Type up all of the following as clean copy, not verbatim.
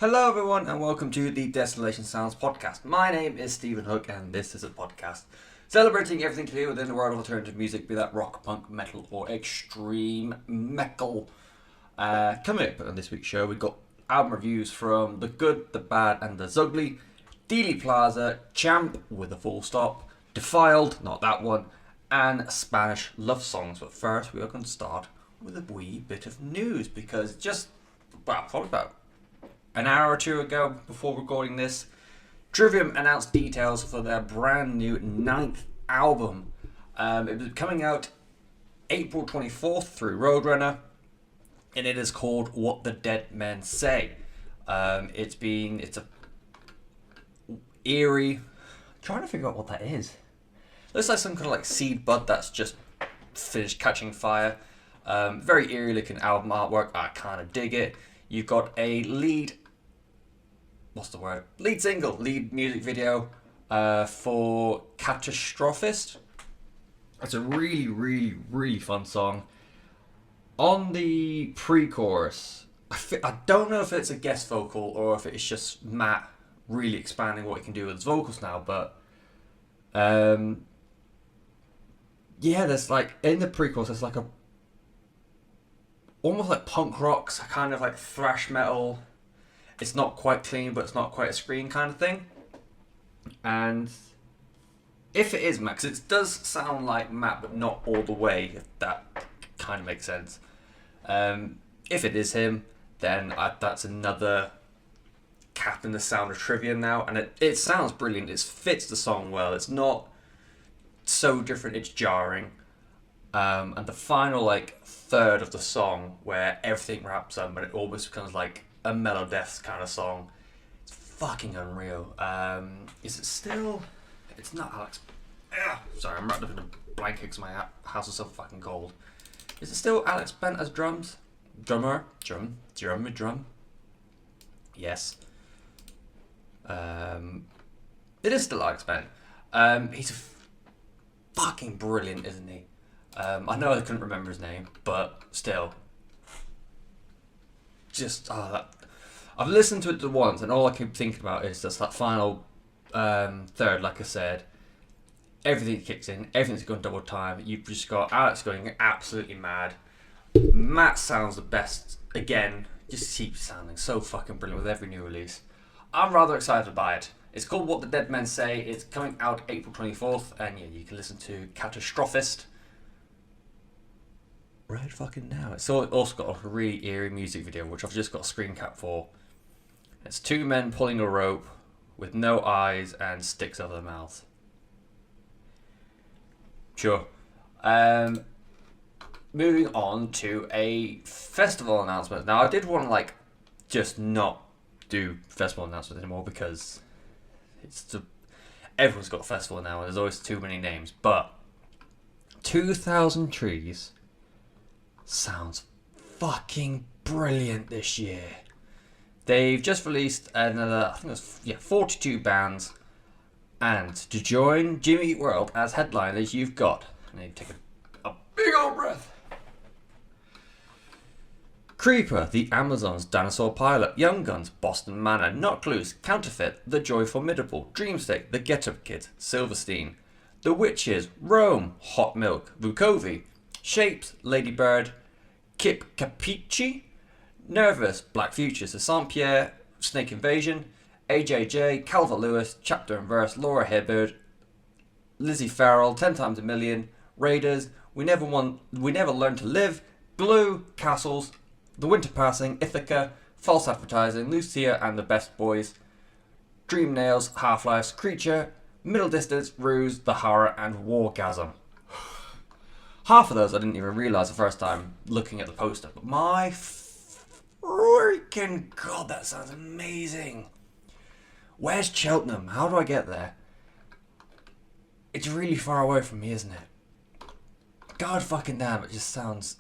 Hello everyone and welcome to the Desolation Sounds Podcast. My name is Stephen Hook and this is a podcast celebrating everything to do within the world of alternative music, be that rock, punk, metal or extreme metal. Coming up on this week's show, we've got album reviews from The Good, The Bad and The Zugly, Dealey Plaza, Champ with a full stop, Defiled, not that one, and Spanish love songs. But first we are going to start with a wee bit of news because probably about an hour or two ago, before recording this, Trivium announced details for their brand new 9th album. It was coming out April 24th through Roadrunner, and it is called What the Dead Men Say. It's a eerie. I'm trying to figure out what that is. Looks like some kind of like seed bud that's just finished catching fire. Very eerie looking album artwork. I kind of dig it. You've got a lead music video for Catastrophist. It's a really, really, really fun song. On the pre-chorus, I don't know if it's a guest vocal or if it's just Matt really expanding what he can do with his vocals now, but there's like, in the pre-chorus, there's like almost like punk rock, kind of like thrash metal. It's not quite clean, but it's not quite a scream kind of thing. And if it is Matt, because it does sound like Matt, but not all the way, if that kind of makes sense. If it is him, then that's another cap in the sound of Trivium now. And it sounds brilliant. It fits the song well. It's not so different, it's jarring. And the final third of the song, where everything wraps up and it almost becomes like a Melodeath kind of song, it's fucking unreal. Is it still? It's not Alex. Sorry, I'm wrapped up in a blanket because my house is so fucking cold. Is it still Alex Bent as drums? Drummer? Drum? Yes. It is still Alex Bent. He's fucking brilliant, isn't he? I know I couldn't remember his name, but still. I've listened to it once, and all I keep thinking about is just that final third. Like I said, everything kicks in, everything's going double time. You've just got Alex going absolutely mad. Matt sounds the best again. Just keeps sounding so fucking brilliant with every new release. I'm rather excited by it. It's called What the Dead Men Say. It's coming out April 24th, and you can listen to Catastrophist right fucking now. It's also got a really eerie music video, which I've just got a screen cap for. It's two men pulling a rope with no eyes and sticks over their mouth. Sure. Moving on to a festival announcement. Now, I did want to just not do festival announcements anymore because everyone's got a festival now and there's always too many names. But 2,000 Trees sounds fucking brilliant this year. They've just released another, I think it was 42 bands, and to join Jimmy Eat World as headliners, you've got, I need to take a big old breath. Creeper, The Amazons, Dinosaur Pilot, Young Guns, Boston Manor, Not Loose, Counterfeit, The Joy Formidable, Dreamstate, The Get Up Kids, Silverstein, The Witches, Rome, Hot Milk, Vukovi, Shapes, Ladybird, Kip Capici, Nervous, Black Futures, Saint Pierre, Snake Invasion, AJJ, Calvert Lewis, Chapter and Verse, Laura Hibbard, Lizzie Farrell, 10 Times a Million, Raiders, We Never Learn to Live, Glue, Castles, The Winter Passing, Ithaca, False Advertising, Lucia and the Best Boys, Dream Nails, Half-Life's Creature, Middle Distance, Ruse, The Horror and Wargasm. Half of those I didn't even realise the first time looking at the poster, but my freaking god, that sounds amazing. Where's Cheltenham? How do I get there? It's really far away from me, isn't it? God fucking damn, it just sounds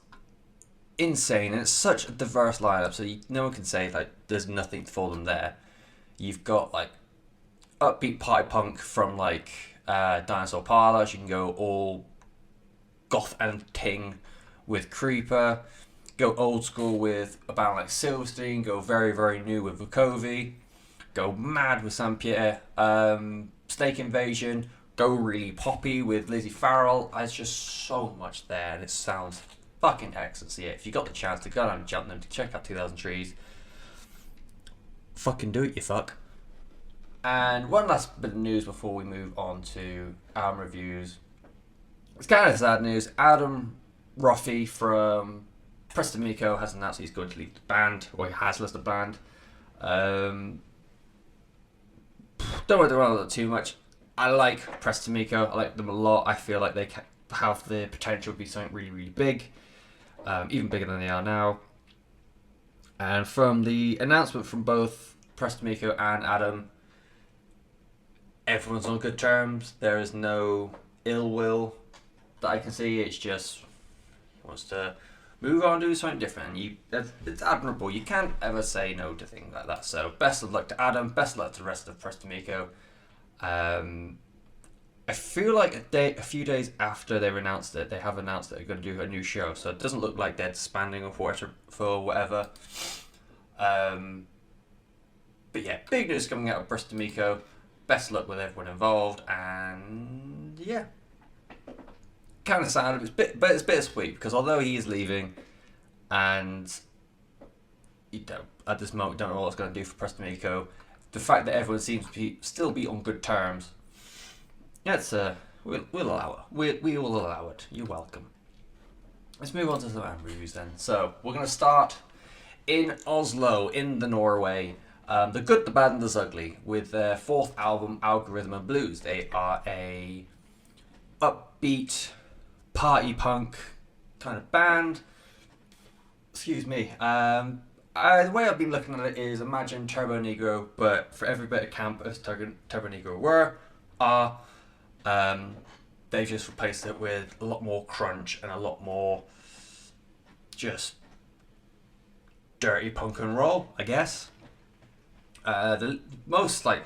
insane, and it's such a diverse lineup, so no one can say there's nothing for them there. You've got upbeat party punk from Dinosaur Parlor. You can go all goth and ting with Creeper. Go old school with a band like Silverstein. Go very, very new with Vukovi. Go mad with Saint Pierre. Snake Invasion. Go really poppy with Lizzie Farrell. There's just so much there, and it sounds fucking excellent. So yeah, if you got the chance to go down and jump them to check out 2000 Trees, fucking do it, you fuck. And one last bit of news before we move on to album reviews. It's kind of sad news. Adam Ruffy from Preston MECO has announced he's going to leave the band, or he has left the band. Don't worry about it too much. I like Preston MECO. I like them a lot. I feel like they have the potential to be something really, really big. Even bigger than they are now. And from the announcement from both Preston MECO and Adam, everyone's on good terms. There is no ill will that I can see. It's just he wants to move on and do something different. It's admirable. You can't ever say no to things like that. So best of luck to Adam. Best of luck to the rest of Preston MECO. I feel like a few days after they've announced it, they have announced that they're going to do a new show. So it doesn't look like they're disbanding for whatever. But yeah, big news coming out of Preston MECO. Best luck with everyone involved, and yeah, kind of sad. But it's bittersweet because although he is leaving, and at this moment don't know what it's going to do for Preston MECO, the fact that everyone seems to still be on good terms, we'll allow it. We will allow it. You're welcome. Let's move on to some album reviews then. So we're going to start in Oslo, in the Norway. The Good, the Bad, and the Zugly, with their fourth album, Algorithm and Blues. They are a upbeat, party punk kind of band. Excuse me. The way I've been looking at it is imagine Turbo Negro, but for every bit of camp as Turbo Negro are, they've just replaced it with a lot more crunch and a lot more just dirty punk and roll, I guess. The most I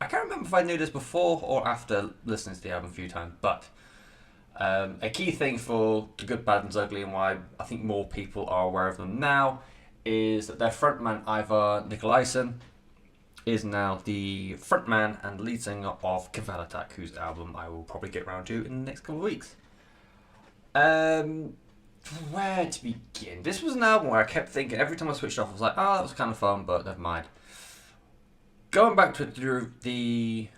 can't remember if I knew this before or after listening to the album a few times, but a key thing for The Good, Bad and Zugly, and why I think more people are aware of them now, is that their frontman Ivar Nikolaisen is now the frontman and lead singer of Caval Attack, whose album I will probably get around to in the next couple of weeks. Where to begin? This was an album where I kept thinking, every time I switched off, I was like, oh, that was kind of fun, but never mind. Going back to the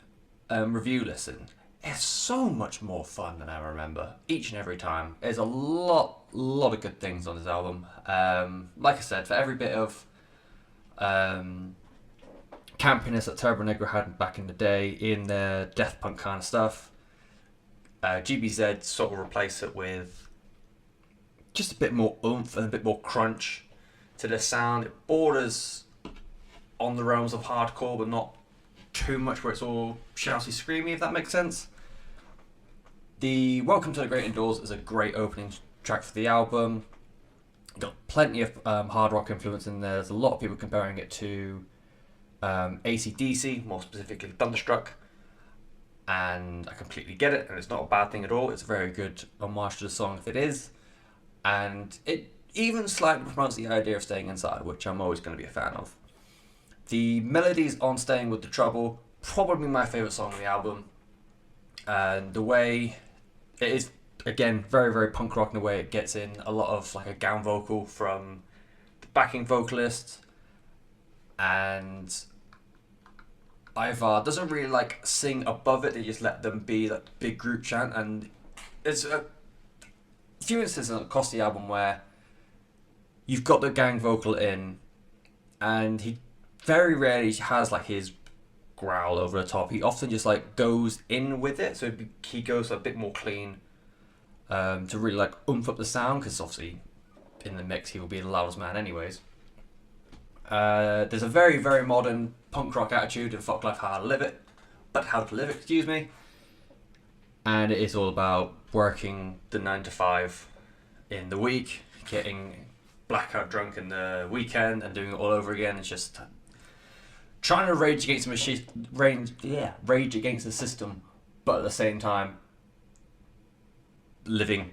review listen, it's so much more fun than I remember, each and every time. There's a lot of good things on this album. Like I said, for every bit of campiness that Turbo Negro had back in the day, in their death punk kind of stuff, GBZ sort of replaced it with just a bit more oomph and a bit more crunch to the sound. It borders on the realms of hardcore, but not too much where it's all shouty, screamy, if that makes sense. The Welcome to the Great Indoors is a great opening track for the album. Got plenty of hard rock influence in there. There's a lot of people comparing it to AC/DC, more specifically Thunderstruck. And I completely get it, and it's not a bad thing at all. It's a very good homage to the song if it is. And it even slightly promotes the idea of staying inside, which I'm always going to be a fan of. The melodies on Staying With The Trouble, probably my favourite song on the album. And the way it is, again, very, very punk rock in the way it gets in a lot of like a gown vocal from the backing vocalist. And Ivar doesn't really like sing above it, they just let them be that big group chant. And it's a few instances across the album where you've got the gang vocal in, and he very rarely has like his growl over the top. He often just like goes in with it, so he goes a bit more clean to really like oomph up the sound, because obviously in the mix he will be the loudest man anyways. There's a very, very modern punk rock attitude in Fuck Life, How to Live It, excuse me. And it is all about working the 9 to 5 in the week, getting blackout drunk in the weekend and doing it all over again. It's just trying to rage against the system, but at the same time living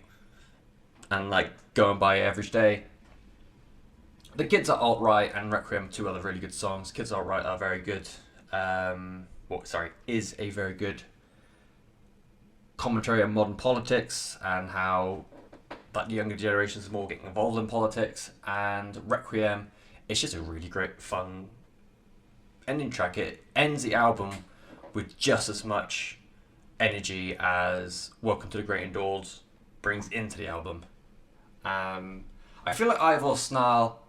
and like going by average day. The Kids Are Alt-Right and Requiem, two other really good songs. Kids Are Alt-Right are very good. Is a very good commentary on modern politics and how like the younger generations are more getting involved in politics. And Requiem, it's just a really great, fun ending track. It ends the album with just as much energy as Welcome to the Great Indoors brings into the album. I feel like Ivor Snarl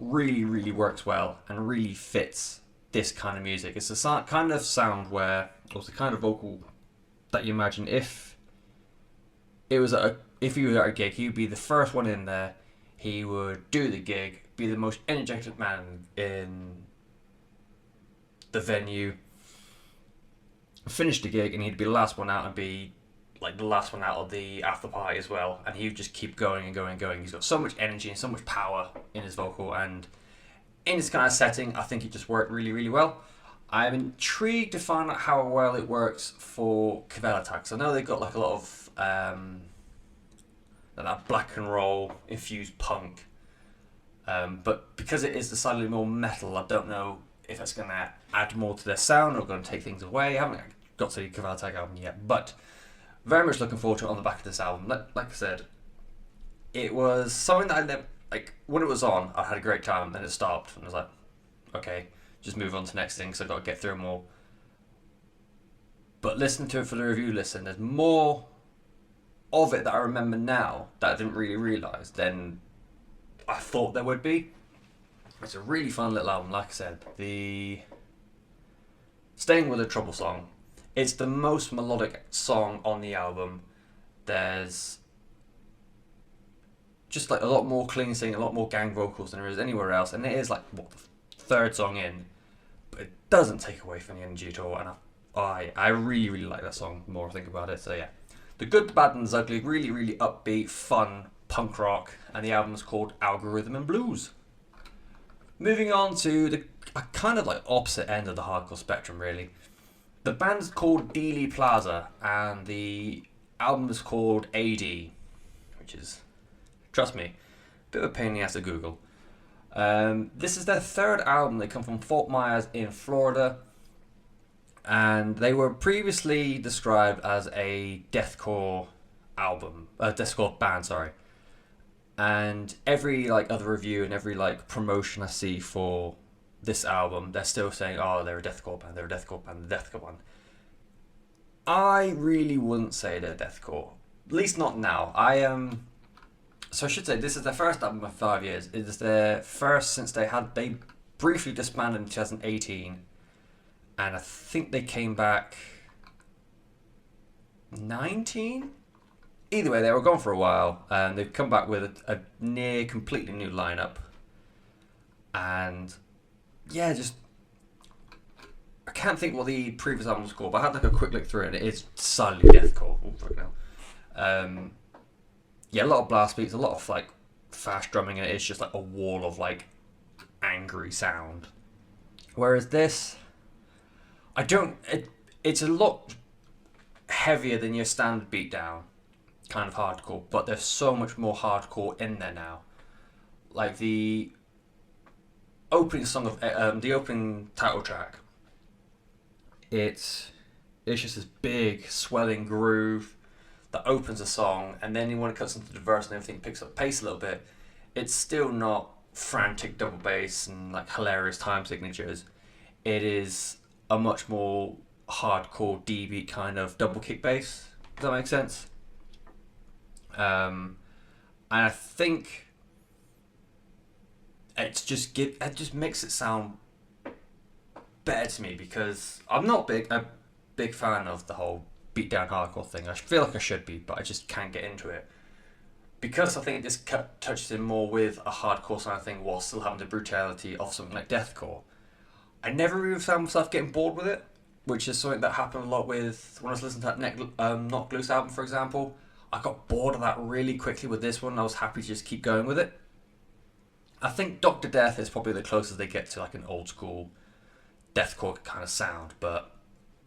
really, really works well and really fits this kind of music. It's a kind of sound where, or it's the kind of vocal that you imagine if he was at a gig, he would be the first one in there. He would do the gig, be the most energetic man in the venue, finish the gig, and he'd be the last one out and be like the last one out of the after party as well, and he would just keep going and going and going. He's got so much energy and so much power in his vocal, and in this kind of setting, I think it just worked really, really well. I'm intrigued to find out how well it works for Kvelertak. I know they've got like a lot of that black and roll infused punk, but because it is decidedly more metal, I don't know if it's going to add more to their sound or going to take things away. I haven't got to the Kvelertak album yet, but very much looking forward to it on the back of this album. Like I said, it was something that I never, like, when it was on, I had a great time, and then it stopped, and I was like, okay, just move on to the next thing, because I've got to get through them all. But listening to it for the review listen, there's more of it that I remember now that I didn't really realise than I thought there would be. It's a really fun little album, like I said. The Staying With a Trouble song, it's the most melodic song on the album. There's just like a lot more clean singing, a lot more gang vocals than there is anywhere else, and it is like the third song in, but it doesn't take away from the energy at all. And I really, really like that song the more I think about it. So yeah, The Good, the Bad, and the Zugly, really, really upbeat, fun punk rock, and the album's called Algorithm and Blues. Moving on to the kind of like opposite end of the hardcore spectrum, really. The band's called Dealey Plaza, and the album is called AD, which is, trust me, a bit of a pain in the ass to Google. This is their third album. They come from Fort Myers in Florida, and they were previously described as a deathcore band, sorry. And every like other review and every like promotion I see for this album, they're still saying, "Oh, they're a deathcore band. They're a deathcore band. They're a deathcore band." I really wouldn't say they're deathcore. At least not now. So I should say this is their first album in 5 years. It is their first since they briefly disbanded in 2018, and I think they came back 19. Either way, they were gone for a while, and they've come back with a near completely new lineup. And yeah, just I can't think what the previous album was called, but I had like a quick look through it, and it is solidly deathcore. Oh, fuck no. Yeah, a lot of blast beats, a lot of like fast drumming, and it's just like a wall of like angry sound. Whereas this, it's a lot heavier than your standard beatdown kind of hardcore, but there's so much more hardcore in there now. Like the opening song of the opening title track, it's just this big swelling groove that opens the song, and then when it cuts into the verse and everything picks up pace a little bit, it's still not frantic double bass and like hilarious time signatures. It is a much more hardcore D-beat kind of double kick bass. Does that make sense? And I think it just makes it sound better to me, because I'm not a big fan of the whole beatdown hardcore thing. I feel like I should be, but I just can't get into it, because I think this touches in more with a hardcore sound thing while still having the brutality of something like deathcore. I never really found myself getting bored with it, which is something that happened a lot with when I was listening to that Knock Loose album, for example. I got bored of that really quickly with this one, and I was happy to just keep going with it. I think Dr. Death is probably the closest they get to like an old school deathcore kind of sound, but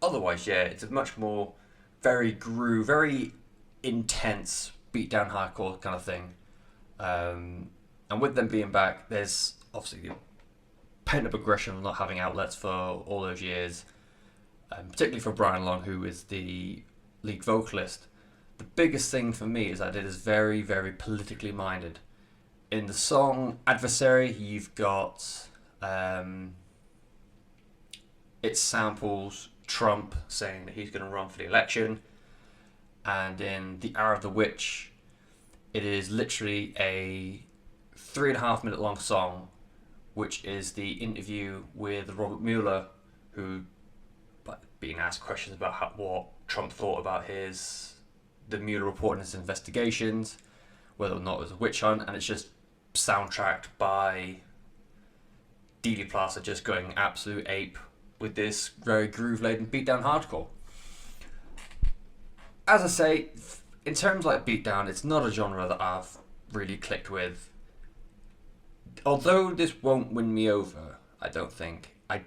otherwise, yeah, it's a much more very intense, beatdown hardcore kind of thing. And with them being back, there's obviously pent-up aggression of not having outlets for all those years, particularly for Brian Long, who is the lead vocalist. The biggest thing for me is that it is very, very politically minded. In the song Adversary, you've got it samples Trump saying that he's going to run for the election, and in The Hour of the Witch, it is literally a 3.5 minute long song, which is the interview with Robert Mueller, who being asked questions about what Trump thought about the Mueller report and his investigations, whether or not it was a witch hunt, and it's just soundtracked by Dealey Plaza just going absolute ape with this very groove-laden beatdown hardcore. As I say, in terms of like beatdown, it's not a genre that I've really clicked with. Although this won't win me over, I don't think, I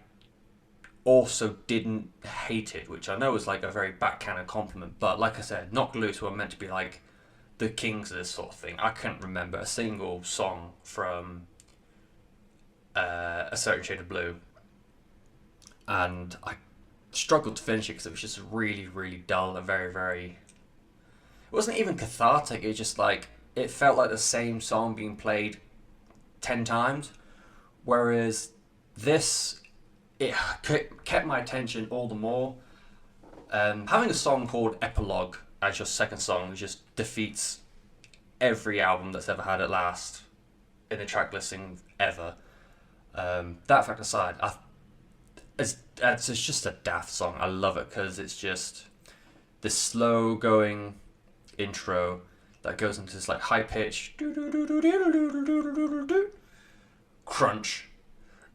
also didn't hate it, which I know is like a very backhanded compliment, but like I said, Knocked Loose were meant to be like the kings of this sort of thing. I couldn't remember a single song from A Certain Shade of Blue, and I struggled to finish it because it was just really, really dull and very, very... It wasn't even cathartic, it just like, it felt like the same song being played 10 times, whereas this, it kept my attention all the more. Having a song called Epilogue as your second song just defeats every album that's ever had it last in the track listing ever. That fact aside, it's just a daft song. I love it because it's just this slow going intro that goes into this like high pitch crunch,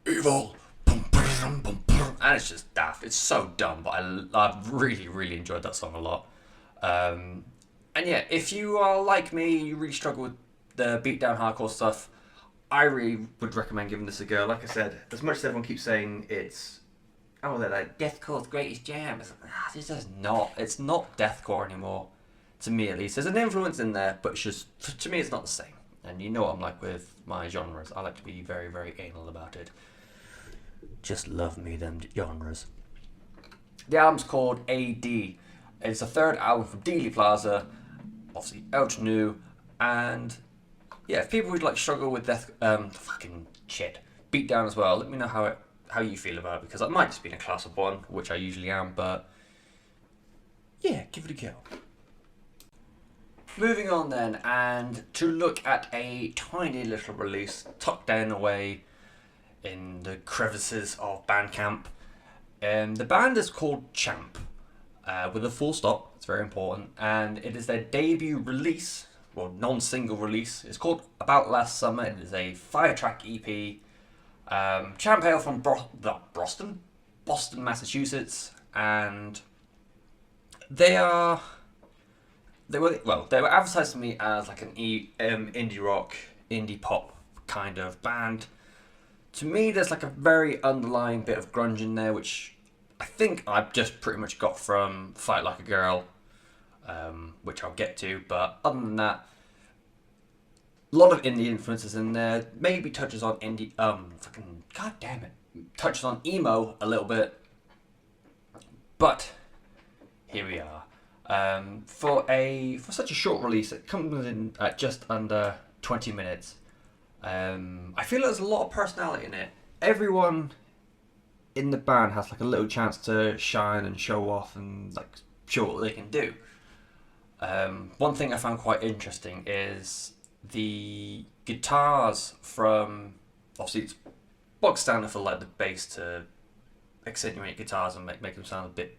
evil, and it's just daft. It's so dumb, but I really, really enjoyed that song a lot. And yeah, if you are like me, you really struggle with the beatdown hardcore stuff, I really would recommend giving this a go. Like I said, as much as everyone keeps saying they're like deathcore's greatest jam, it's not deathcore anymore, to me at least. There's an influence in there, but it's just, to me, it's not the same. And you know what I'm like with my genres. I like to be very, very anal about it. Just love me them genres. The album's called AD. It's the third album from Dealey Plaza, obviously out new, and yeah, if people would like struggle with beatdown as well, let me know how you feel about it, because I might just be in a class of one, which I usually am, but yeah, give it a go. Moving on then, and to look at a tiny little release tucked down away in the crevices of Bandcamp. The band is called Champ, with a full stop, it's very important, and it is their debut release, well, non-single release. It's called About Last Summer. It is a 5-track EP. Champ hail from Boston, Massachusetts, and they were advertised to me as like an indie rock, indie pop kind of band. To me, there's like a very underlying bit of grunge in there, which I think I've just pretty much got from Fight Like a Girl, which I'll get to. But other than that, a lot of indie influences in there. Maybe touches on touches on emo a little bit. But here we are. For such a short release, it comes in at just under 20 minutes. I feel there's a lot of personality in it. Everyone in the band has like a little chance to shine and show off and like show what they can do. One thing I found quite interesting is the guitars from, obviously it's bog standard for like the bass to accentuate guitars and make them sound a bit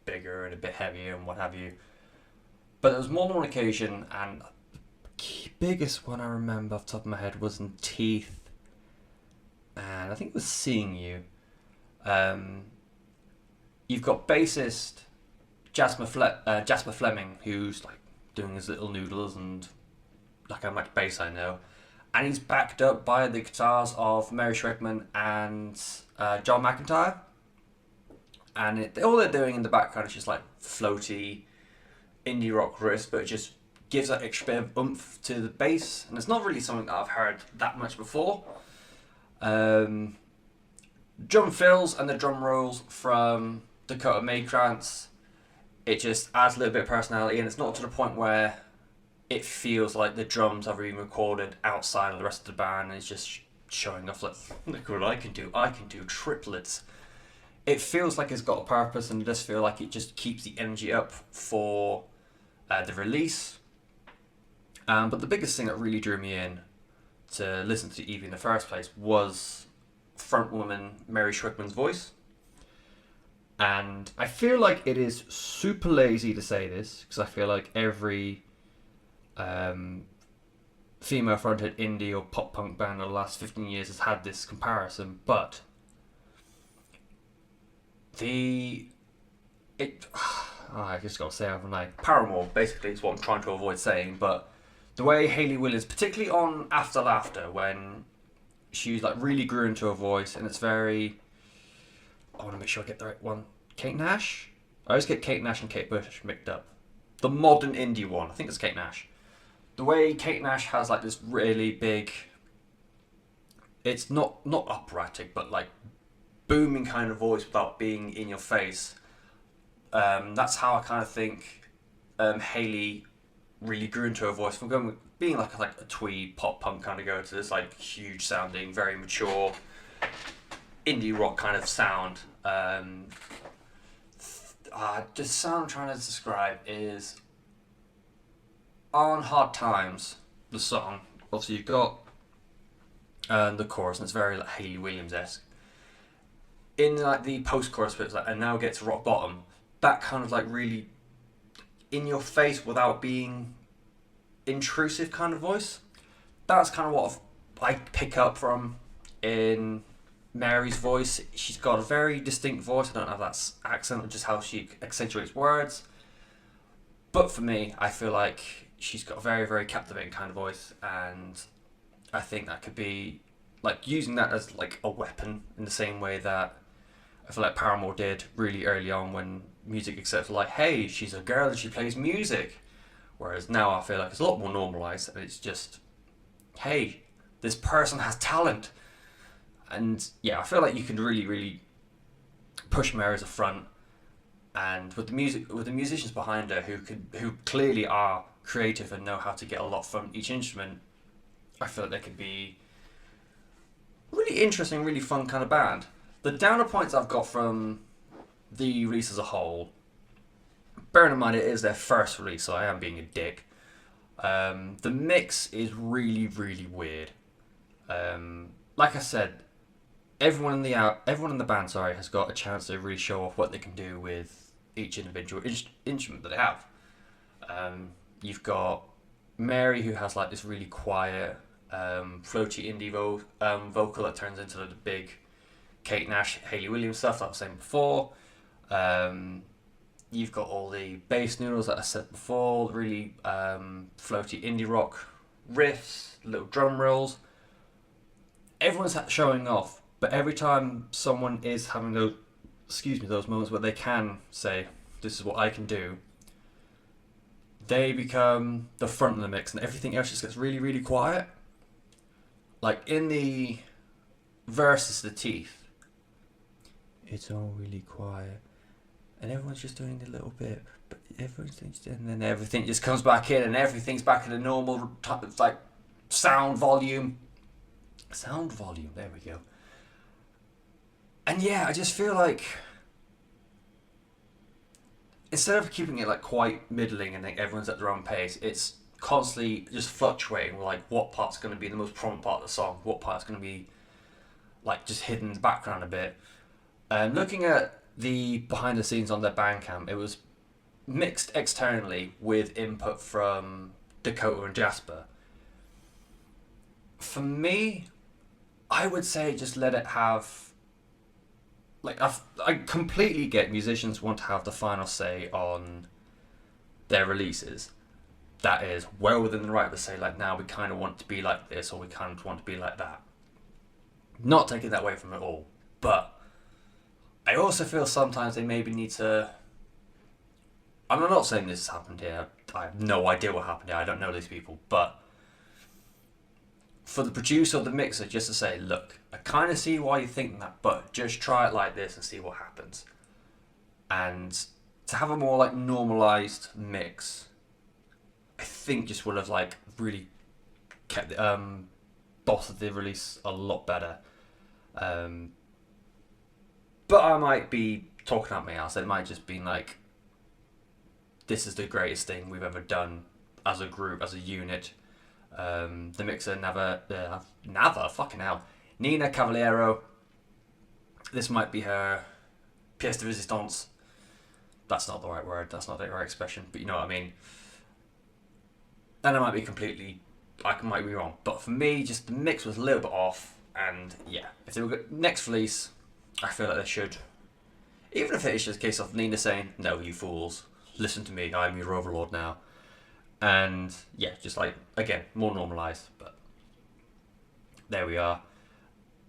bigger and a bit heavier and what have you. But there was more than one occasion, and the biggest one I remember off the top of my head was in Teeth, and I think it was Seeing You. You've got bassist Jasper Fleming, who's like doing his little noodles and like how much bass I know, and he's backed up by the guitars of Mary Schreckman and John McIntyre. And all they're doing in the background is just like floaty indie rock riffs, but just gives that extra bit of oomph to the bass, and it's not really something that I've heard that much before. Drum fills and the drum rolls from Dakota Maykrantz, it just adds a little bit of personality, and it's not to the point where it feels like the drums are being recorded outside of the rest of the band and it's just showing off like, look what I can do triplets. It feels like it's got a purpose, and it does feel like it just keeps the energy up for the release. But the biggest thing that really drew me in to listen to the EP in the first place was frontwoman Mary Schwickman's voice. And I feel like it is super lazy to say this, because I feel like every female-fronted indie or pop-punk band of the last 15 years has had this comparison, but I just gotta say, I'm like, Paramore basically is what I'm trying to avoid saying, but the way Hayley Williams, particularly on After Laughter, when she like really grew into her voice, and it's very, I want to make sure I get the right one. Kate Nash? I always get Kate Nash and Kate Bush mixed up. The modern indie one, I think it's Kate Nash. The way Kate Nash has like this really big, it's not operatic, but like booming kind of voice without being in your face. That's how I kind of think Hayley really grew into her voice, from being like a twee pop punk kind of girl to this like huge sounding, very mature indie rock kind of sound. The sound I'm trying to describe is On Hard Times, the song. Obviously you've got the chorus, and it's very like Hayley Williams-esque. In like the post-chorus bits, like, and now get to Rock Bottom, that kind of like really in your face without being intrusive kind of voice. That's kind of what I pick up from in Mary's voice. She's got a very distinct voice. I don't have that accent, or just how she accentuates words. But for me, I feel like she's got a very, very captivating kind of voice, and I think that could be like using that as like a weapon in the same way that I feel like Paramore did really early on, when music accepted like, hey, she's a girl and she plays music. Whereas now I feel like it's a lot more normalised, and it's just, hey, this person has talent. And yeah, I feel like you can really, really push Mary as a front, and with the musicians behind her who clearly are creative and know how to get a lot from each instrument, I feel like they could be really interesting, really fun kind of band. The downer points I've got from the release as a whole, bearing in mind it is their first release, so I am being a dick. The mix is really, really weird. Like I said, everyone in the band, has got a chance to really show off what they can do with each individual instrument that they have. You've got Mary, who has like this really quiet, floaty indie vocal that turns into the big Kate Nash, Hayley Williams stuff that I was saying before. You've got all the bass noodles that I said before, really floaty indie rock riffs, little drum rolls. Everyone's showing off, but every time someone is having those moments where they can say, this is what I can do, they become the front of the mix, and everything else just gets really, really quiet. Like in the verses, the teeth, it's all really quiet, and everyone's just doing a little bit, but and then everything just comes back in, and everything's back in a normal type of like sound volume. There we go. And yeah, I just feel like instead of keeping it like quite middling and like everyone's at their own pace, it's constantly just fluctuating, like what part's going to be the most prominent part of the song, what part's going to be like just hidden in the background a bit. Looking at the behind the scenes on their Bandcamp, it was mixed externally with input from Dakota and Jasper. For me, I would say just let it have, like, I completely get musicians want to have the final say on their releases. That is well within the right to say, like, now we kind of want to be like this, or we kind of want to be like that. Not taking that away from it all, but I also feel sometimes they maybe need to I'm not saying this has happened here. I have no idea what happened here. I don't know these people, but for the producer or the mixer just to say, look, I kind of see why you're thinking that, but just try it like this and see what happens. And to have a more like normalized mix, I think just would have like really kept the boss of the release a lot better. But I might be talking out my ass. It might just be like, this is the greatest thing we've ever done as a group, as a unit. The mixer Nava, fucking hell, Nina Cavaliero. This might be her pièce de résistance. That's not the right word. That's not the right expression. But you know what I mean. And I might be wrong. But for me, just the mix was a little bit off. And yeah, if they were next release, I feel like they should. Even if it is just a case of Nina saying, "No, you fools, listen to me. I'm your overlord now." And yeah, just like, again, more normalised, but there we are.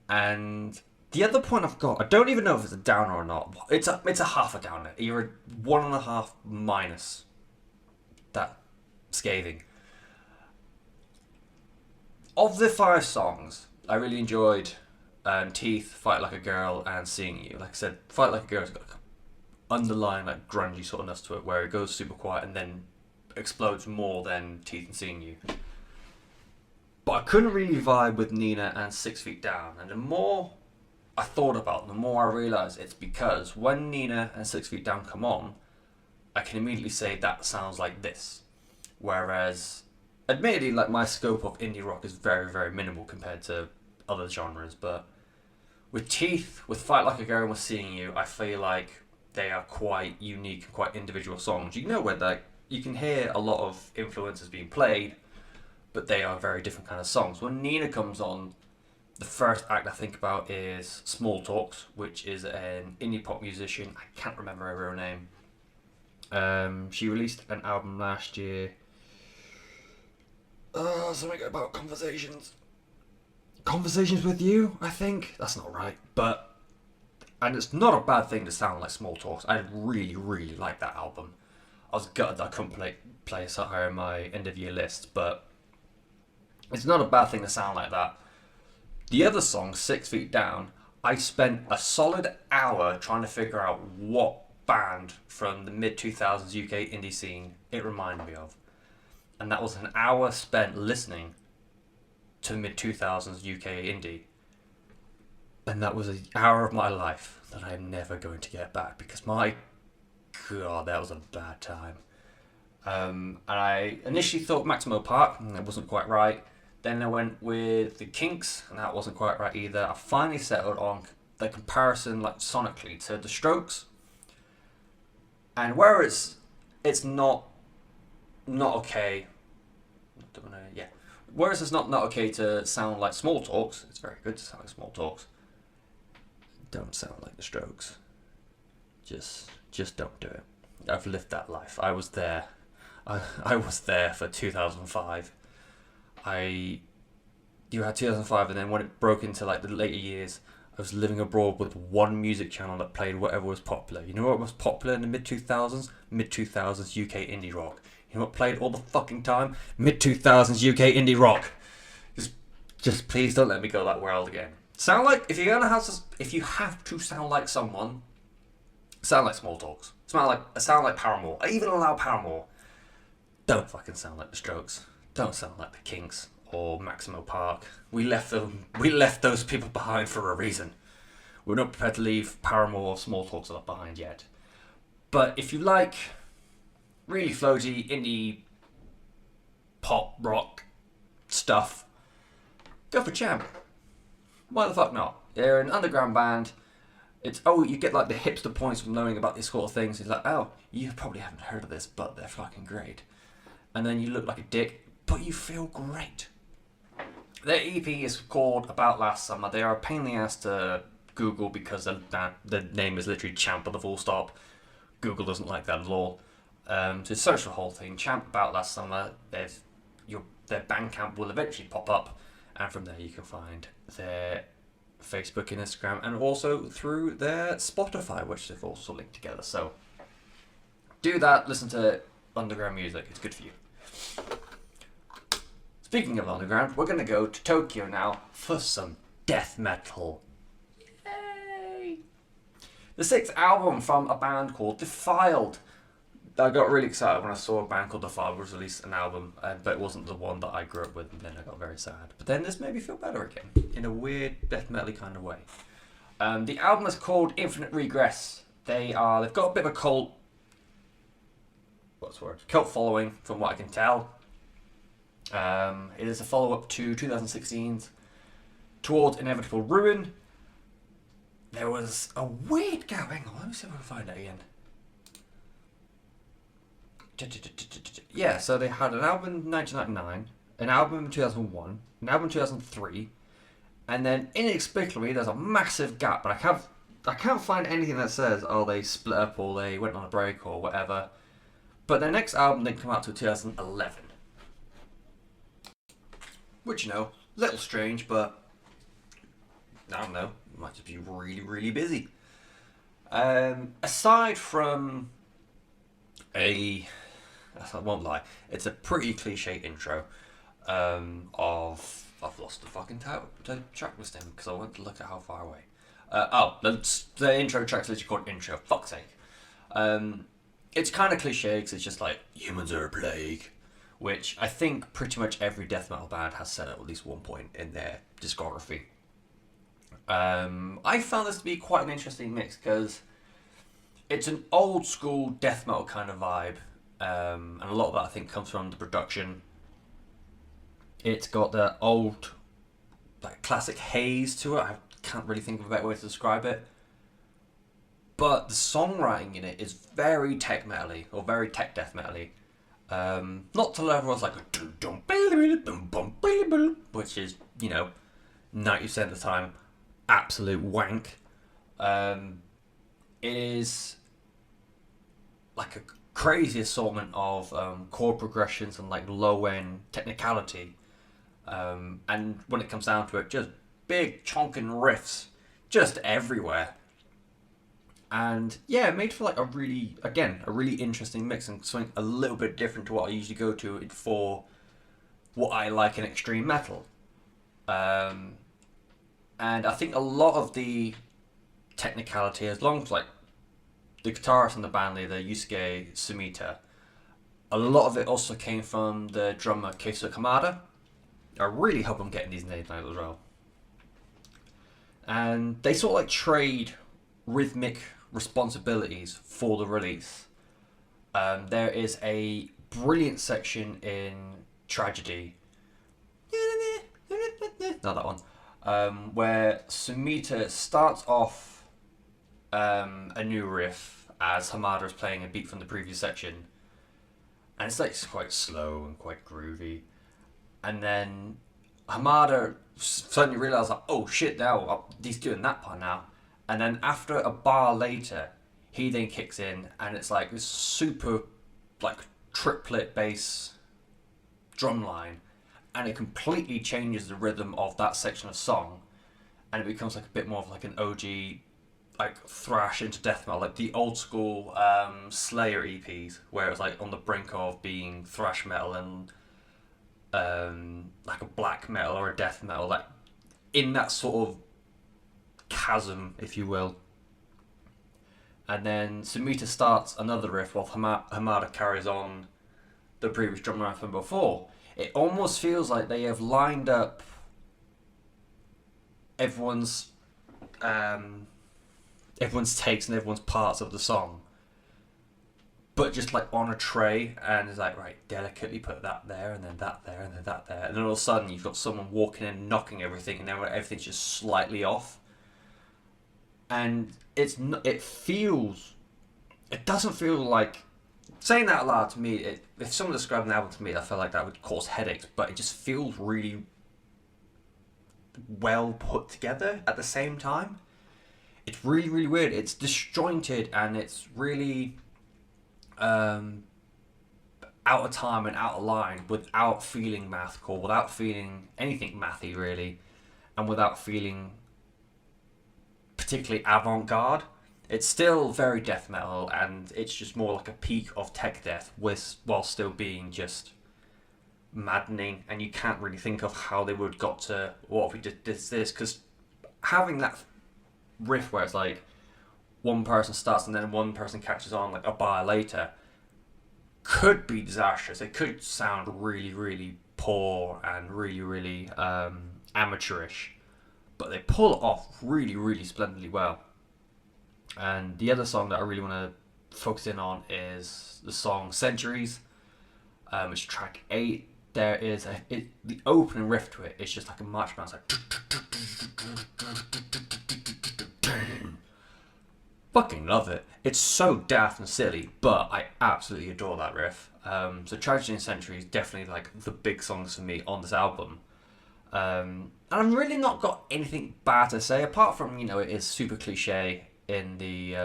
And the other point I've got, I don't even know if it's a downer or not. It's a half a downer. You're a 1.5 minus that scathing. Of the 5 songs, I really enjoyed Teeth, Fight Like a Girl, and Seeing You. Like I said, Fight Like a Girl's got like underlying like grungy sort of ness to it, where it goes super quiet and then explodes more than Teeth and Seeing You. But I couldn't really vibe with Nina and 6 Feet Down. And the more I thought about it, the more I realised it's because when Nina and 6 Feet Down come on, I can immediately say that sounds like this. Whereas, admittedly, like my scope of indie rock is very, very minimal compared to other genres. But with Teeth, with Fight Like a Girl, and with Seeing You, I feel like they are quite unique and quite individual songs. You know where like you can hear a lot of influences being played, but they are very different kind of songs. When Nina comes on, the first act I think about is Small Talks, which is an indie pop musician. I can't remember her real name. She released an album last year. Something about conversations. Conversations with You, I think. That's not right, but and it's not a bad thing to sound like Small Talks. I really, really like that album. I was gutted that I couldn't play it so higher in my end of year list, but it's not a bad thing to sound like that. The other song, 6 Feet Down, I spent a solid hour trying to figure out what band from the mid-2000s UK indie scene it reminded me of. And that was an hour spent listening to mid-2000s UK indie. And that was an hour of my life that I'm never going to get back, because my God, that was a bad time. And I initially thought Maximo Park, and that wasn't quite right. Then I went with the Kinks, and that wasn't quite right either. I finally settled on the comparison, like sonically, to the Strokes. And where it's not okay. Whereas it's not okay to sound like Small Talks, it's very good to sound like Small Talks. Don't sound like the Strokes. Just don't do it. I've lived that life. I was there. I was there for 2005. You had 2005, and then when it broke into like the later years, I was living abroad with one music channel that played whatever was popular. You know what was popular in the mid-2000s? Mid-2000s UK indie rock. You know what played all the fucking time? Mid-2000s UK indie rock. Just please don't let me go that world again. Sound like, if you have to sound like someone, sound like Small Talks. Sound like Paramore. I even allow Paramore. Don't fucking sound like the Strokes. Don't sound like the Kinks or Maximo Park. We left those people behind for a reason. We're not prepared to leave Paramore or Small Talks behind yet. But if you like really floaty indie pop rock stuff, go for Champ. Why the fuck not? They're an underground band. You get like the hipster points from knowing about these sort of things. It's like, oh, you probably haven't heard of this, but they're fucking great. And then you look like a dick, but you feel great. Their EP is called About Last Summer. They are a pain in the ass to Google because the name is literally Champ with a full stop. Google doesn't like that at all. So search the whole thing. Champ About Last Summer. Their Bandcamp will eventually pop up, and from there you can find their Facebook and Instagram, and also through their Spotify, which they've also linked together. So do that. Listen to underground music. It's good for you. Speaking of underground, we're going to go to Tokyo now for some death metal. Yay! The 6th album from a band called Defiled. I got really excited when I saw a band called Defiled was release an album, but it wasn't the one that I grew up with, and then I got very sad. But then this made me feel better again, in a weird death metal kind of way. The album is called Infinite Regress. They've got a bit of a cult following, from what I can tell. It is a follow-up to 2016's Towards Inevitable Ruin. There was a weird gap. Hang on, let me see if I can find it again. Yeah, so they had an album in 1999, an album in 2001, an album in 2003, and then inexplicably there's a massive gap, but I can't find anything that says, oh, they split up or they went on a break or whatever. But their next album didn't come out till 2011. Which, you know, a little strange, but I don't know, might just be really, really busy. Aside from I won't lie, it's a pretty cliche intro I've lost the fucking track listing because I went to look at how far away. The intro track's literally called Intro, fuck's sake. It's kind of cliche because it's just like, humans are a plague, which I think pretty much every death metal band has said at least one point in their discography. I found this to be quite an interesting mix because it's an old school death metal kind of vibe, and a lot of that I think comes from the production. It's got the old, like, classic haze to it. I can't really think of a better way to describe it. But the songwriting in it is very tech metal-y, or very tech death metal-y. Not to the level of like a which is, you know, 90% of the time absolute wank. It is like a crazy assortment of chord progressions and like low-end technicality. And when it comes down to it, just big chonking riffs just everywhere. And yeah, it made for like a really interesting mix and something a little bit different to what I usually go to for what I like in extreme metal. And I think a lot of the technicality, as long as like the guitarist in the band leader, Yusuke Sumita, a lot of it also came from the drummer Keisuke Hamada. I really hope I'm getting these names out as well. And they sort of like trade rhythmic responsibilities for the release. There is a brilliant section in Tragedy, not that one, where Sumita starts off a new riff as Hamada is playing a beat from the previous section, and it's like quite slow and quite groovy, and then Hamada suddenly realizes, like, oh shit, now he's doing that part now. And then after a bar later, he then kicks in, and it's like this super, like, triplet bass drum line, and it completely changes the rhythm of that section of song, and it becomes like a bit more of like an OG, like thrash into death metal, like the old school Slayer EPs, where it's like on the brink of being thrash metal and like a black metal or a death metal, like in that sort of chasm, if you will. And then Sumita starts another riff while Hamada carries on the previous drum riff from before. It almost feels like they have lined up everyone's takes and everyone's parts of the song, but just like on a tray, and it's like, right, delicately put that there, and then that there, and then that there, and then all of a sudden you've got someone walking in and knocking everything, and then everything's just slightly off. And it doesn't feel like, saying that aloud to me, if someone described an album to me, I felt like that would cause headaches, but it just feels really well put together at the same time. It's really, really weird. It's disjointed, and it's really out of time and out of line, without feeling mathcore, without feeling anything mathy really, and without feeling particularly avant-garde. It's still very death metal, and it's just more like a peak of tech death, while still being just maddening. And you can't really think of how they would got to what if we did this, because having that riff where it's like one person starts and then one person catches on like a bar later could be disastrous. It could sound really, really poor and really, really amateurish, but they pull it off really, really splendidly well. And the other song that I really want to focus in on is the song Centuries, which is track 8. There is the opening riff to it. It's just like a march band. It's like fucking love it. It's so daft and silly, but I absolutely adore that riff. So Tragedy and Century is definitely like the big songs for me on this album. And I've really not got anything bad to say apart from, it is super cliche in the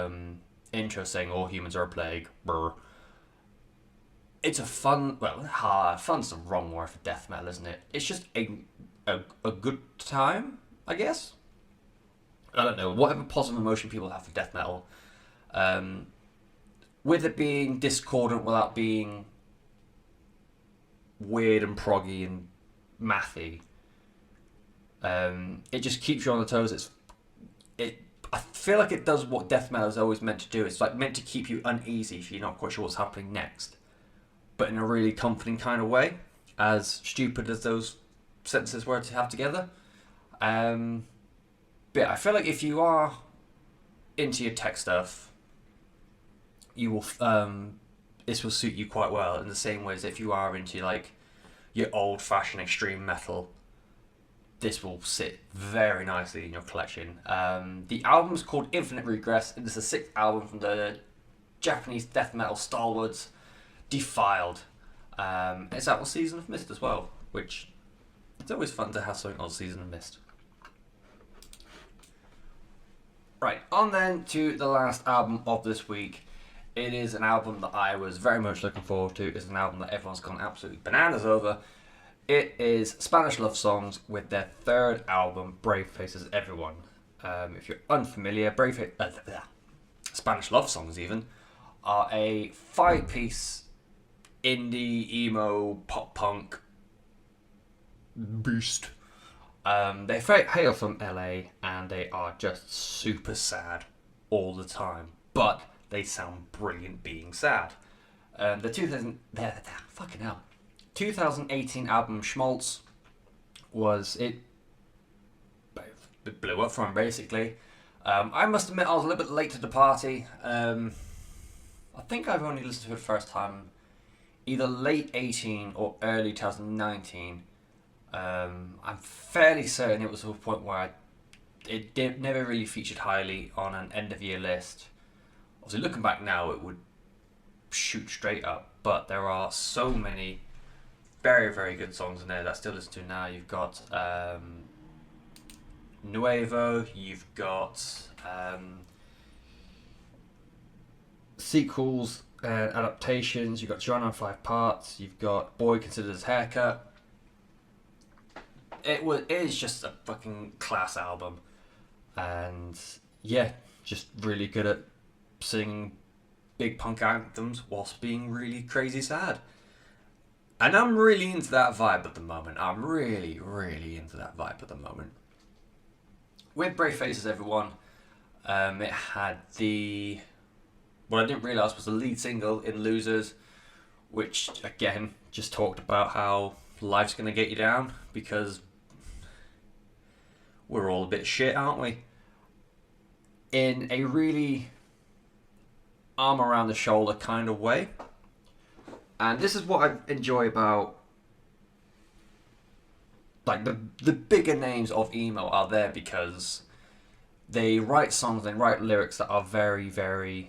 intro saying all humans are a plague. Brr. It's a fun, fun's the wrong word for death metal, isn't it? It's just a good time, I guess. I don't know, whatever positive emotion people have for death metal, with it being discordant without being weird and proggy and mathy, it just keeps you on the toes. I feel like it does what death metal is always meant to do. It's like meant to keep you uneasy if you're not quite sure what's happening next, but in a really comforting kind of way, as stupid as those sentences were to have together. But I feel like if you are into your tech stuff, you will this will suit you quite well in the same way as if you are into like your old-fashioned extreme metal. This will sit very nicely in your collection. The album is called Infinite Regress, and it's the 6th album from the Japanese death metal stalwarts Defiled. It's out on Season of Mist as well, which it's always fun to have something on Season of Mist. Right, on then to the last album of this week. It is an album that I was very much looking forward to. It's an album that everyone's gone absolutely bananas over. It is Spanish Love Songs with their 3rd album, Brave Faces Everyone. If you're unfamiliar, Spanish Love Songs even are a 5-piece indie, emo, pop punk beast. They hail from LA and they are just super sad all the time, but they sound brilliant being sad. The 2018 album Schmaltz it blew up for him basically. I must admit I was a little bit late to the party. I think I've only listened to it the first time either late 18 or early 2019. I'm fairly certain it was to a point where it never really featured highly on an end of year list. Obviously, looking back now, it would shoot straight up, but there are so many very, very good songs in there that I still listen to now. You've got Nuevo, you've got sequels, adaptations, you've got Joanna on 5 Parts, you've got Boy Considered His Haircut. It is just a fucking class album, and yeah, just really good at singing big punk anthems whilst being really crazy sad. And I'm really into that vibe at the moment. I'm really, really into that vibe at the moment. With Brave Faces Everyone, it had what I didn't realise was the lead single in Losers, which again just talked about how life's going to get you down because we're all a bit shit, aren't we? In a really arm around the shoulder kind of way. And this is what I enjoy about like the bigger names of emo are there because they write songs and write lyrics that are very, very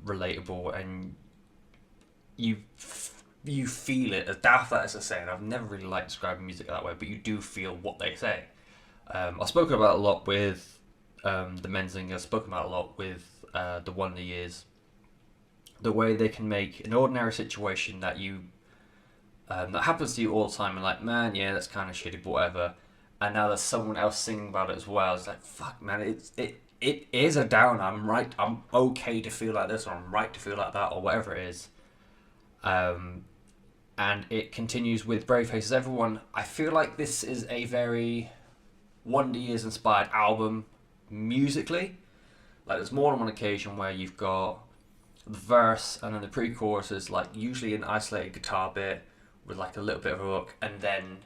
relatable, and you feel it. As daft that is a saying, I've never really liked describing music that way, but you do feel what they say. I've spoken about it a lot with the Menzinger. I've spoken about it a lot with the Wonder Years. The way they can make an ordinary situation that you that happens to you all the time, and like, man, yeah, that's kind of shitty, but whatever. And now there's someone else singing about it as well. It's like, fuck, man, it is a down. I'm okay to feel like this, or I'm right to feel like that, or whatever it is. And it continues with Brave Faces Everyone. I feel like this is a very Wonder Years inspired album musically. Like, there's more than one occasion where you've got the verse and then the pre-chorus is like usually an isolated guitar bit with like a little bit of a hook, and then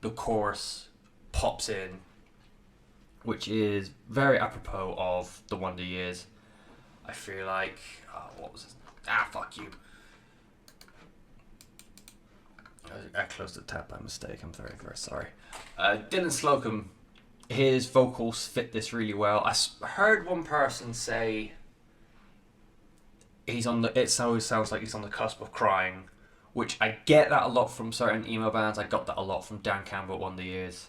the chorus pops in, which is very apropos of the Wonder Years. I feel like what was this? Fuck you. I closed the tab by mistake. I'm very, very sorry. Dylan Slocum, his vocals fit this really well. I heard one person say it always sounds like he's on the cusp of crying, which I get that a lot from certain emo bands. I got that a lot from Dan Campbell at Wonder Years.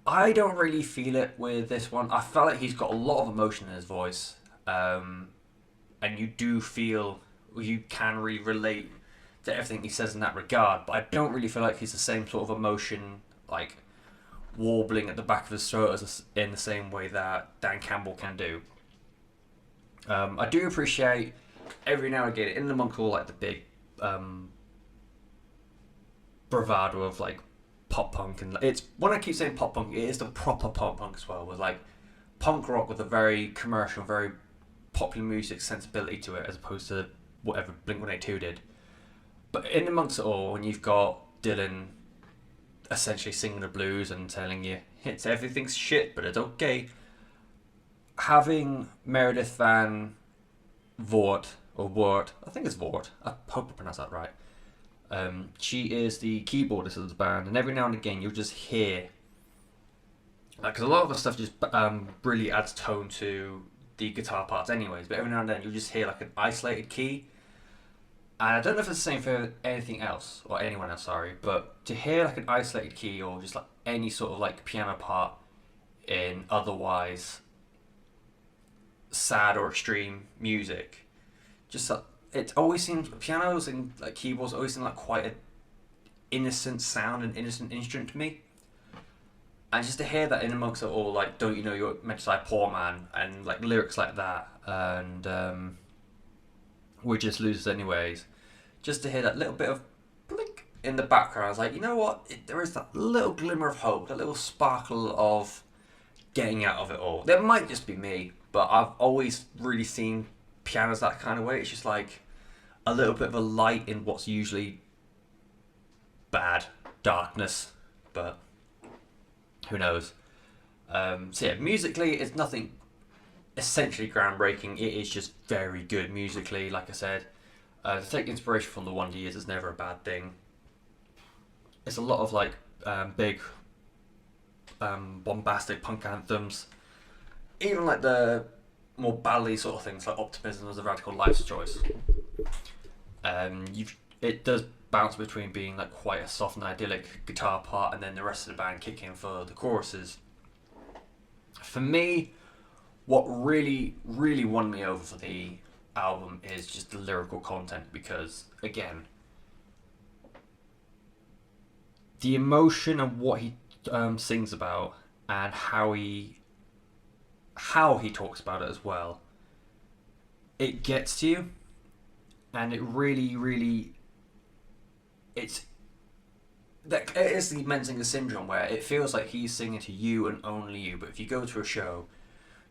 I don't really feel it with this one. I felt like he's got a lot of emotion in his voice, and you do feel, you can really relate to everything he says in that regard, but I don't really feel like he's the same sort of emotion, like warbling at the back of his throat in the same way that Dan Campbell can do. I do appreciate every now and again, in amongst all like the big bravado of like pop punk, and it's, when I keep saying pop punk, it is the proper pop punk as well, with like punk rock with a very commercial, very popular music sensibility to it, as opposed to whatever Blink-182 did. But in amongst it all, when you've got Dylan essentially singing the blues and telling you it's everything's shit but it's okay, having Meredith Van Voort, or Wort, I think it's Voort, I hope I pronounced that right. She is the keyboardist of the band, and every now and again you'll just hear, because a lot of the stuff just really adds tone to the guitar parts anyways, but every now and then you'll just hear like an isolated key. And I don't know if it's the same for anything else, or anyone else, sorry, but to hear like an isolated key or just like any sort of like piano part in otherwise sad or extreme music, just it always seems, pianos and like keyboards always seem like quite an innocent sound and innocent instrument to me. And just to hear that in amongst it all, like, don't you know you're meant to say poor man, and like lyrics like that, and we're just losers anyways, just to hear that little bit of blink in the background, I was like, you know what, there is that little glimmer of hope, that little sparkle of getting out of it all. That might just be me, but I've always really seen pianos that kind of way. It's just like a little bit of a light in what's usually bad darkness, but who knows. So yeah, musically it's nothing essentially groundbreaking. It is just very good musically. Like I said, to take inspiration from the Wonder Years is never a bad thing. It's a lot of like big bombastic punk anthems, even like the more ballady sort of things like Optimism as a Radical Life's Choice. It does bounce between being like quite a soft and idyllic guitar part, and then the rest of the band kick in for the choruses. For me, what really, really won me over for the album is just the lyrical content, because, again, the emotion and what he sings about, and how he talks about it as well, it gets to you, and it really, really, it is the Menzinger syndrome, where it feels like he's singing to you and only you, but if you go to a show,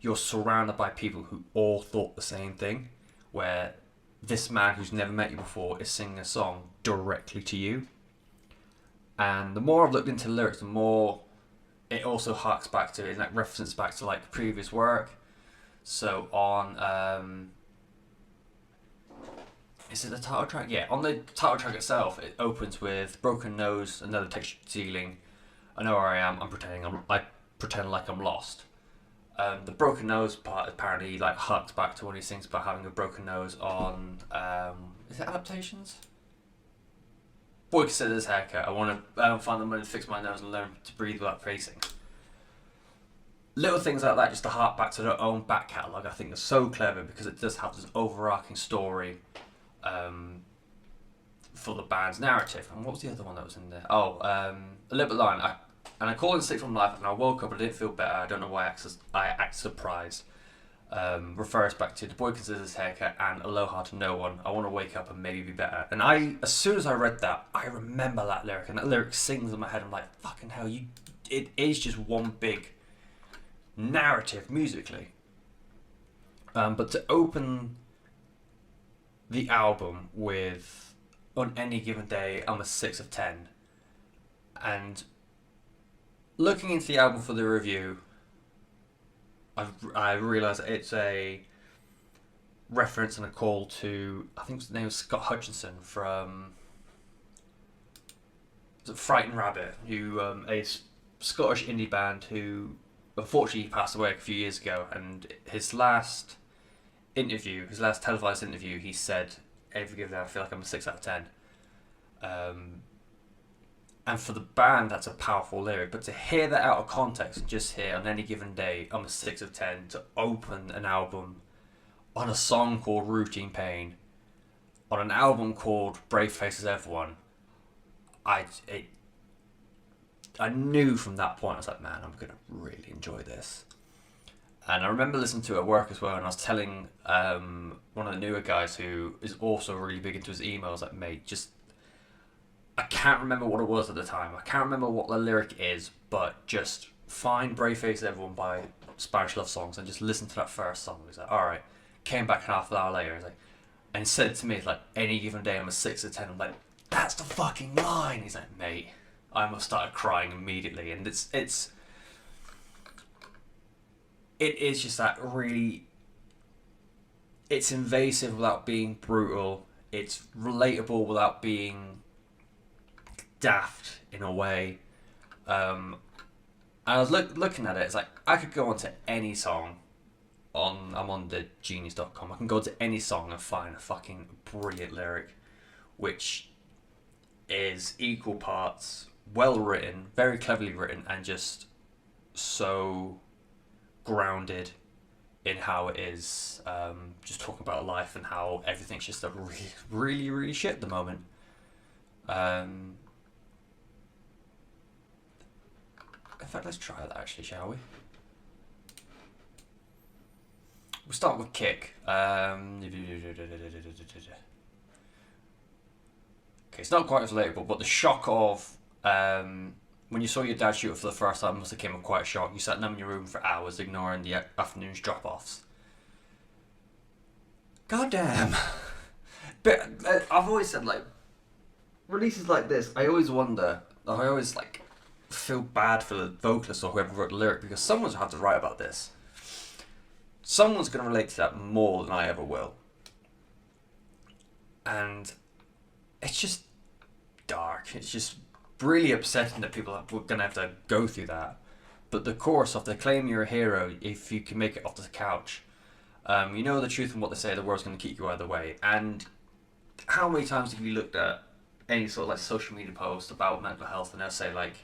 you're surrounded by people who all thought the same thing, where this man who's never met you before is singing a song directly to you. And the more I've looked into the lyrics, the more it also harks back to, it like references back to like previous work. So on is it the title track? Yeah, on the title track itself, it opens with Broken Nose, Another Textured Ceiling, I Know Where I Am, I pretend like I'm lost. The broken nose part apparently like harks back to when he sings about having a broken nose on is it Adaptations? Boy considers his haircut. I want to find the money to fix my nose and learn to breathe without facing. Little things like that, just to hark back to their own back catalogue, I think is so clever, because it does have this overarching story for the band's narrative. And what was the other one that was in there? A little bit line. I called in sick from life, and I woke up and I didn't feel better. I don't know why I act surprised. refers back to the boy considers his haircut and aloha to no one. I want to wake up and maybe be better. And as soon as I read that, I remember that lyric, and that lyric sings in my head. I'm like, fucking hell, it is just one big narrative musically. But to open the album with On Any Given Day, I'm a 6 of 10. And looking into the album for the review, I realised it's a reference and a call to, I think his name was Scott Hutchinson from Frightened Rabbit, who a Scottish indie band who unfortunately passed away a few years ago. And his last televised interview, he said, every given day I feel like I'm a 6 out of 10. And for the band, that's a powerful lyric. But to hear that out of context and just hear On Any Given Day, I'm a 6 of 10, to open an album on a song called Routine Pain, on an album called Brave Faces Everyone, I knew from that point, I was like, man, I'm going to really enjoy this. And I remember listening to it at work as well, and I was telling one of the newer guys who is also really big into his emails, like, mate, I can't remember what it was at the time. I can't remember what the lyric is, but just find Brave Face Everyone by Spanish Love Songs and just listen to that first song. He's like, alright. Came back half an hour later, he's like, and he said to me, like, any given day I'm a 6 of 10. I'm like, that's the fucking line. He's like, mate, I almost started crying immediately. And it is just that really, it's invasive without being brutal. It's relatable without being daft in a way. And I was looking at it, it's like, I could go onto any song I'm on the genius.com. I can go to any song and find a fucking brilliant lyric, which is equal parts well written, very cleverly written, and just so grounded in how it is, just talking about life and how everything's just a really, really, really shit at the moment. In fact, let's try that actually, shall we? We'll start with Kick. Okay, it's not quite as relatable, but the shock of when you saw your dad shoot it for the first time must have came as quite a shock. You sat numb in your room for hours, ignoring the afternoon's drop-offs. God damn. But I've always said, like, releases like this, I always feel bad for the vocalist or whoever wrote the lyric, because someone's had to write about this. Someone's going to relate to that more than I ever will. And it's just dark. It's just really upsetting that people are going to have to go through that. But the chorus of "They claim you're a hero if you can make it off the couch. You know the truth and what they say, the world's going to keep you either way." And how many times have you looked at any sort of like social media post about mental health and they'll say, like,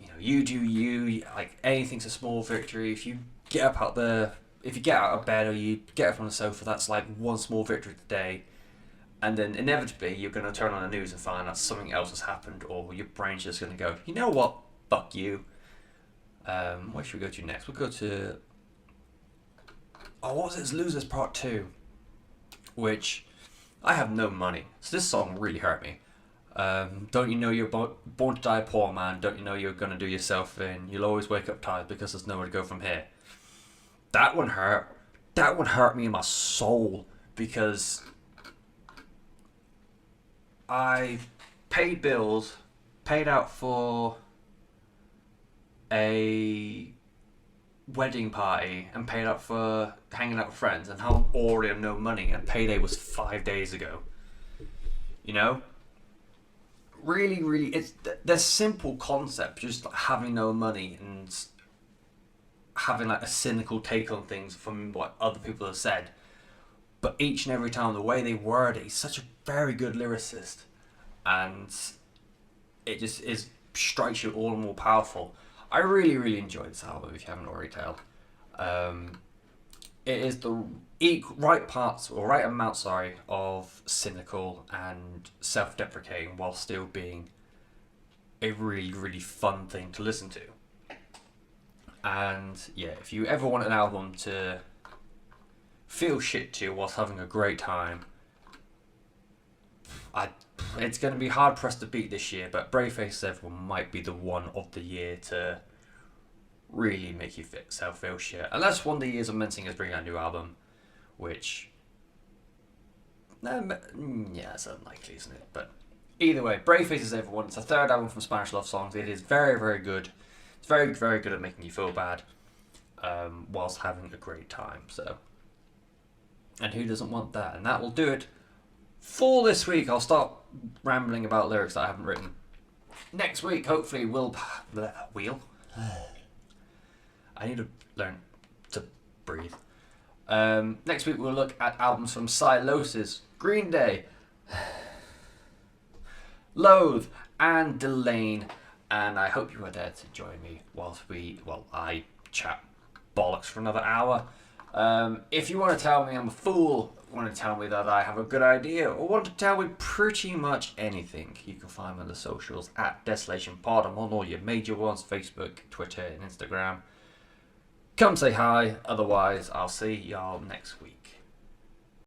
you know, you do you, like, anything's a small victory. If you get out of bed or you get up on the sofa, that's like one small victory today. And then inevitably you're going to turn on the news and find out something else has happened, or your brain's just going to go, you know what, fuck you. Where should we go to next? We'll go to, what was it? It's Losers Part 2, which I have no money, so this song really hurt me. Don't you know you're born to die a poor man? Don't you know you're going to do yourself in? You'll always wake up tired because there's nowhere to go from here. That one hurt. That one hurt me in my soul, because I paid bills, paid out for a wedding party, and paid out for hanging out with friends, and how I already have no money, and payday was 5 days ago. You know? Really, really, it's the simple concept, just having no money and having like a cynical take on things from what other people have said. But each and every time, the way they word it, he's such a very good lyricist, and it just strikes you all the more powerful. I really, really enjoyed this album, if you haven't already told. It is the right amount of cynical and self-deprecating, while still being a really, really fun thing to listen to. And yeah, if you ever want an album to feel shit to whilst having a great time. It's going to be hard pressed to beat this year, but Brave Faces Everyone might be the one of the year to really make you feel shit. Unless one of the years of Men Singers bring out a new album, which... yeah, it's unlikely, isn't it? But either way, Brave Faces Everyone. It's a third album from Spanish Love Songs. It is very, very good. It's very, very good at making you feel bad whilst having a great time. So, and who doesn't want that? And that will do it for this week. I'll stop rambling about lyrics that I haven't written. Next week, hopefully, I need to learn to breathe. Next week, we'll look at albums from Silosis, Green Day, Loathe, and Delane. And I hope you are there to join me whilst I chat bollocks for another hour. If you want to tell me I'm a fool, want to tell me that I have a good idea, or want to tell me pretty much anything, you can find me on the socials at Desolation Pod. I'm on all your major ones, Facebook, Twitter, and Instagram. Come say hi, otherwise I'll see y'all next week.